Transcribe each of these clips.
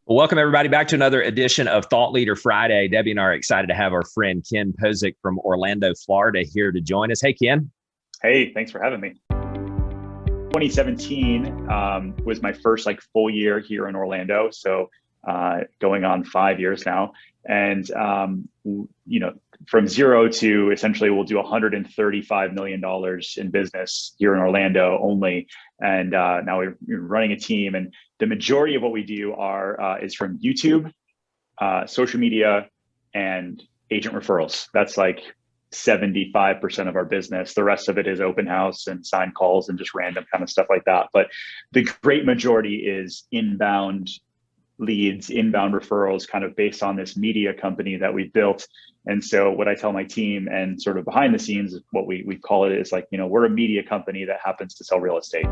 Well, welcome everybody back to another edition of Thought Leader Friday. Debbie and I are excited to have our friend Ken Pozek from Orlando, Florida here to join us. Hey, Ken. Hey, thanks for having me. 2017 was my first full year here in Orlando. So going on 5 years now. And, from zero to essentially we'll do $135 million in business here in Orlando only. And now we're running a team, and the majority of what we do is from YouTube, social media, and agent referrals. That's 75% of our business. The rest of it is open house and sign calls and just random kind of stuff like that. But the great majority is inbound leads, inbound referrals, kind of based on this media company that we've built. And so what I tell my team, and sort of behind the scenes, what we call it is we're a media company that happens to sell real estate.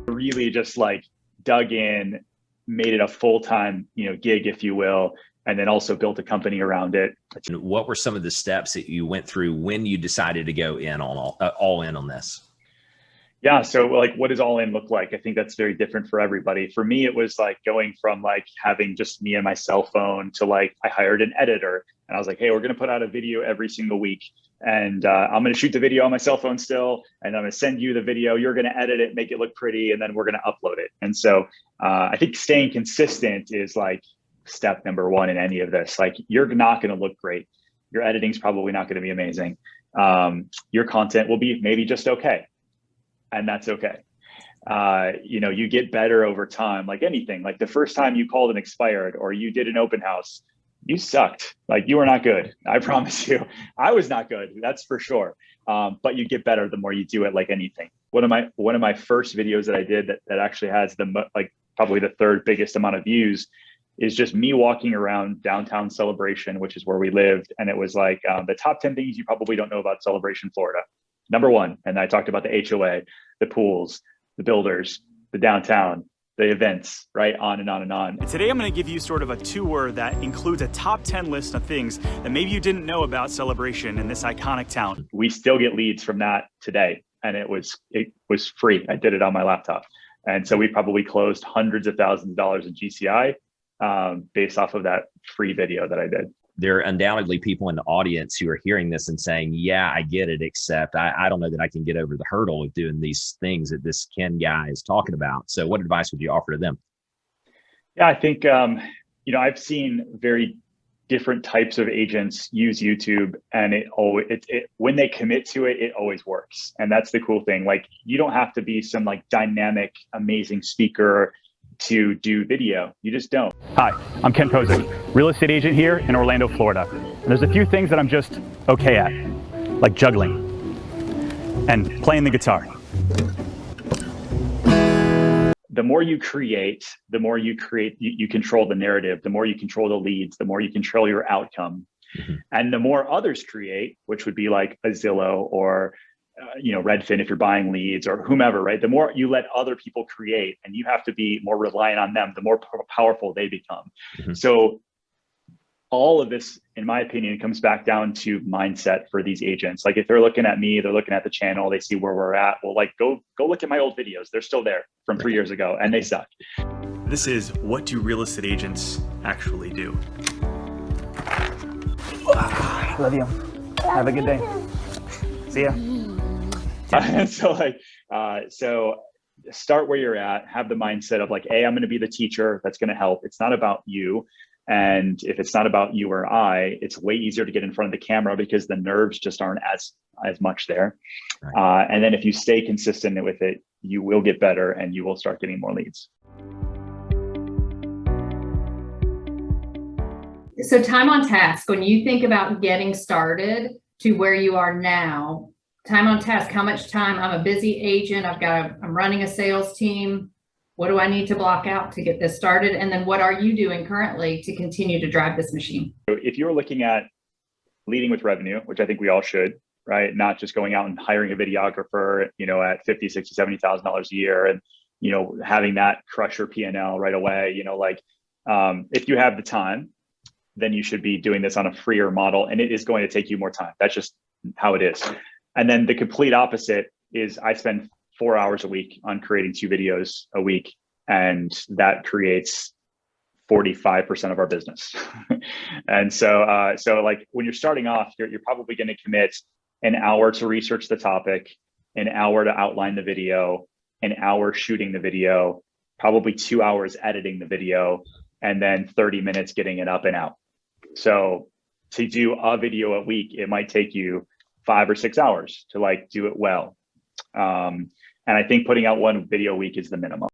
Really just dug in, made it a full-time, gig, if you will, and then also built a company around it. What were some of the steps that you went through when you decided to go in on all in on this? Yeah. So what does all in look like? I think that's very different for everybody. For me, it was going from having just me and my cell phone to I hired an editor, and I was hey, we're going to put out a video every single week. And I'm going to shoot the video on my cell phone still, and I'm going to send you the video. You're going to edit it, make it look pretty, and then we're going to upload it. And so I think staying consistent is step number one in any of this. You're not going to look great. Your editing's probably not going to be amazing. Your content will be maybe just okay. And that's okay. You get better over time, like anything. The first time you called an expired or you did an open house, you sucked. You were not good. I promise you. I was not good. That's for sure. But you get better the more you do it, like anything. One of my first videos that I did that actually has probably the third biggest amount of views is just me walking around downtown Celebration, which is where we lived. And it was the top 10 things you probably don't know about Celebration, Florida. Number one. And I talked about the HOA, the pools, the builders, the downtown, the events, right? On and on and on. Today, I'm going to give you sort of a tour that includes a top 10 list of things that maybe you didn't know about Celebration in this iconic town. We still get leads from that today. And it was free. I did it on my laptop. And so we probably closed hundreds of thousands of dollars in GCI based off of that free video that I did. There are undoubtedly people in the audience who are hearing this and saying, yeah, I get it, except I don't know that I can get over the hurdle of doing these things that this Ken guy is talking about. So what advice would you offer to them? Yeah, I think, I've seen very different types of agents use YouTube, and when they commit to it, it always works. And that's the cool thing. You don't have to be some dynamic, amazing speaker to do video. You just don't. Hi, I'm Ken Pozek, real estate agent here in Orlando, Florida. And there's a few things that I'm just okay at, like juggling and playing the guitar. The more you create, you control the narrative. The more you control the leads, the more you control your outcome. Mm-hmm. And the more others create, which would be a Zillow or Redfin, if you're buying leads or whomever, right? The more you let other people create and you have to be more reliant on them, the more powerful they become. Mm-hmm. So all of this, in my opinion, comes back down to mindset for these agents. If they're looking at me, they're looking at the channel, they see where we're at. Well, go look at my old videos. They're still there from 3 years ago and they suck. This is what do real estate agents actually do? Love you. Have a good day. See ya. So start where you're at, have the mindset of I'm going to be the teacher that's going to help. It's not about you. And if it's not about you or I, it's way easier to get in front of the camera because the nerves just aren't as much there. Right. And then if you stay consistent with it, you will get better and you will start getting more leads. So time on task, when you think about getting started to where you are now, time on task, how much time? I'm a busy agent. I'm running a sales team. What do I need to block out to get this started? And then what are you doing currently to continue to drive this machine? So if you're looking at leading with revenue, which I think we all should, right? Not just going out and hiring a videographer, at $50,000, $60,000, $70,000 a year and, having that crush your P&L right away, if you have the time, then you should be doing this on a freer model, and it is going to take you more time. That's just how it is. And then the complete opposite is I spend 4 hours a week on creating 2 videos a week And that creates 45% of our business. And so like when you're starting off, you're probably going to commit an hour to research the topic, an hour to outline the video, an hour shooting the video, probably 2 hours editing the video, and then 30 minutes getting it up and out. So to do a video a week, it might take you 5 or 6 hours to like do it well. And I think putting out one video a week is the minimum.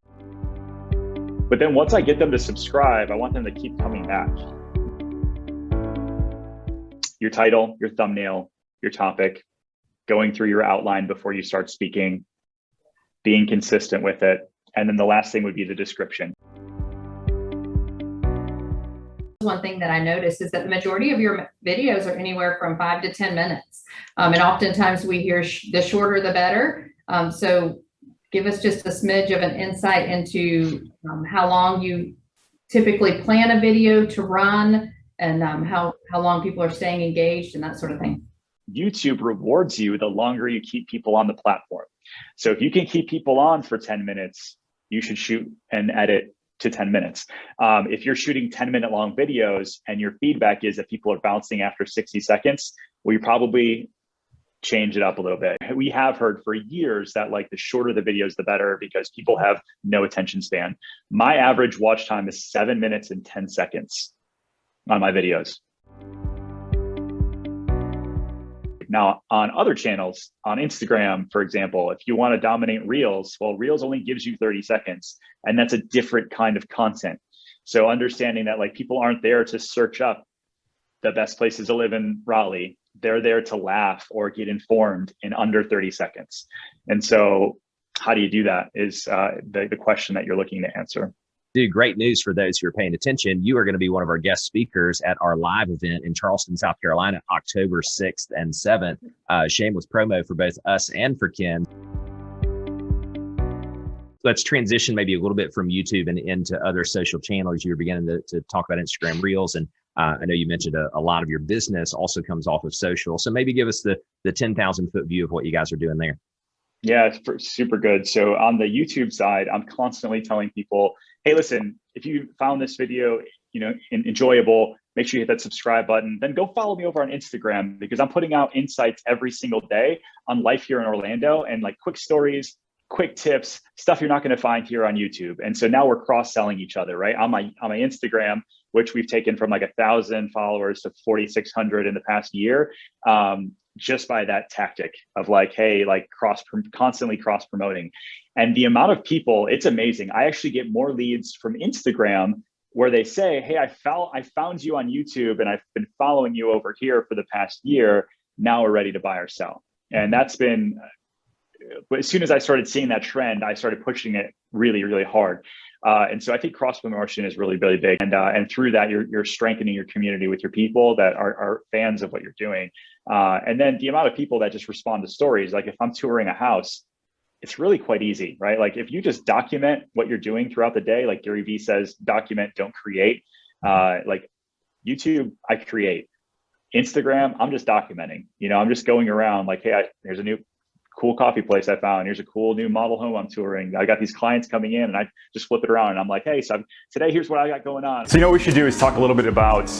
But then once I get them to subscribe, I want them to keep coming back. Your title, your thumbnail, your topic, going through your outline before you start speaking, being consistent with it. And then the last thing would be the description. One thing that I noticed is that the majority of your videos are anywhere from 5 to 10 minutes. And oftentimes we hear the shorter, the better. So give us just a smidge of an insight into how long you typically plan a video to run, and how long people are staying engaged and that sort of thing. YouTube rewards you the longer you keep people on the platform. So if you can keep people on for 10 minutes, you should shoot and edit to 10 minutes. If you're shooting 10-minute long videos and your feedback is that people are bouncing after 60 seconds, well, you probably change it up a little bit. We have heard for years that like the shorter the videos, the better, because people have no attention span. My average watch time is 7 minutes and 10 seconds on my videos. Now, on other channels, on Instagram, for example, if you want to dominate Reels, well, Reels only gives you 30 seconds, and that's a different kind of content. So understanding that like people aren't there to search up the best places to live in Raleigh, they're there to laugh or get informed in under 30 seconds. And so how do you do that is the question that you're looking to answer. Dude, great news for those who are paying attention. You are going to be one of our guest speakers at our live event in Charleston, South Carolina, October 6th and 7th. Shameless promo for both us and for Ken. Let's transition maybe a little bit from YouTube and into other social channels. You were beginning to talk about Instagram Reels, and I know you mentioned a lot of your business also comes off of social. So maybe give us the 10,000 foot view of what you guys are doing there. Yeah, it's super good. So on the YouTube side, I'm constantly telling people, hey, listen, if you found this video, enjoyable, make sure you hit that subscribe button. Then go follow me over on Instagram, because I'm putting out insights every single day on life here in Orlando, and like quick stories, quick tips, stuff you're not going to find here on YouTube. And so now we're cross-selling each other, right? On my Instagram, which we've taken from like 1,000 followers to 4,600 in the past year, just by that tactic of like, hey, like constantly cross promoting. And the amount of people, it's amazing. I actually get more leads from Instagram where they say, hey, I found you on YouTube and I've been following you over here for the past year. Now we're ready to buy or sell. And that's been, but as soon as I started seeing that trend, I started pushing it really, really hard. And so I think cross promotion is really, really big. And through that, you're strengthening your community with your people that are fans of what you're doing. And then the amount of people that just respond to stories, like if I'm touring a house, it's really quite easy, right? Like if you just document what you're doing throughout the day, like Gary Vee says, document, don't create. Like YouTube, I create. Instagram, I'm just documenting. I'm just going around like, hey, there's a new cool coffee place I found. Here's a cool new model home I'm touring. I got these clients coming in, and I just flip it around and I'm like, hey, so today, here's what I got going on. So what we should do is talk a little bit about,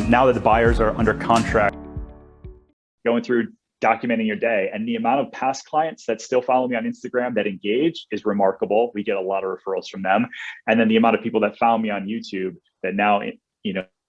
now that the buyers are under contract. Going through documenting your day, and the amount of past clients that still follow me on Instagram that engage is remarkable. We get a lot of referrals from them. And then the amount of people that found me on YouTube that now,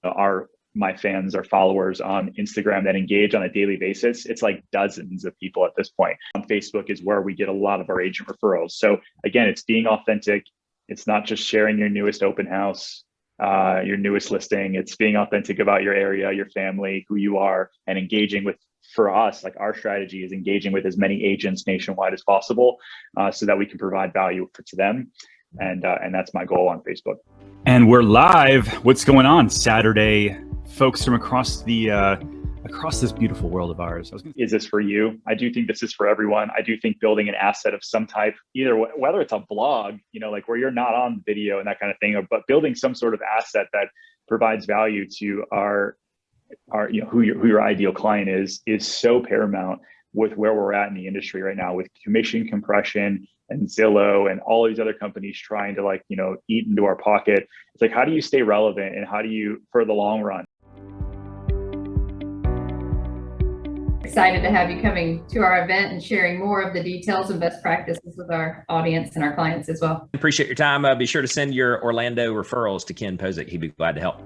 are my fans or followers on Instagram that engage on a daily basis, it's like dozens of people at this point. On Facebook is where we get a lot of our agent referrals. So again, it's being authentic. It's not just sharing your newest open house, your newest listing. It's being authentic about your area, your family, who you are, and engaging with, for us, like our strategy is engaging with as many agents nationwide as possible, so that we can provide value to them. And that's my goal on Facebook. And we're live. What's going on Saturday, folks from across this beautiful world of ours? Is this for you? I do think this is for everyone. I do think building an asset of some type, either whether it's a blog, like where you're not on video and that kind of thing, but building some sort of asset that provides value to who your ideal client is so paramount with where we're at in the industry right now, with commission compression and Zillow and all these other companies trying to like, you know, eat into our pocket. It's like, how do you stay relevant and how do you, for the long run? Excited to have you coming to our event and sharing more of the details and best practices with our audience and our clients as well. Appreciate your time. Be sure to send your Orlando referrals to Ken Pozek. He'd be glad to help.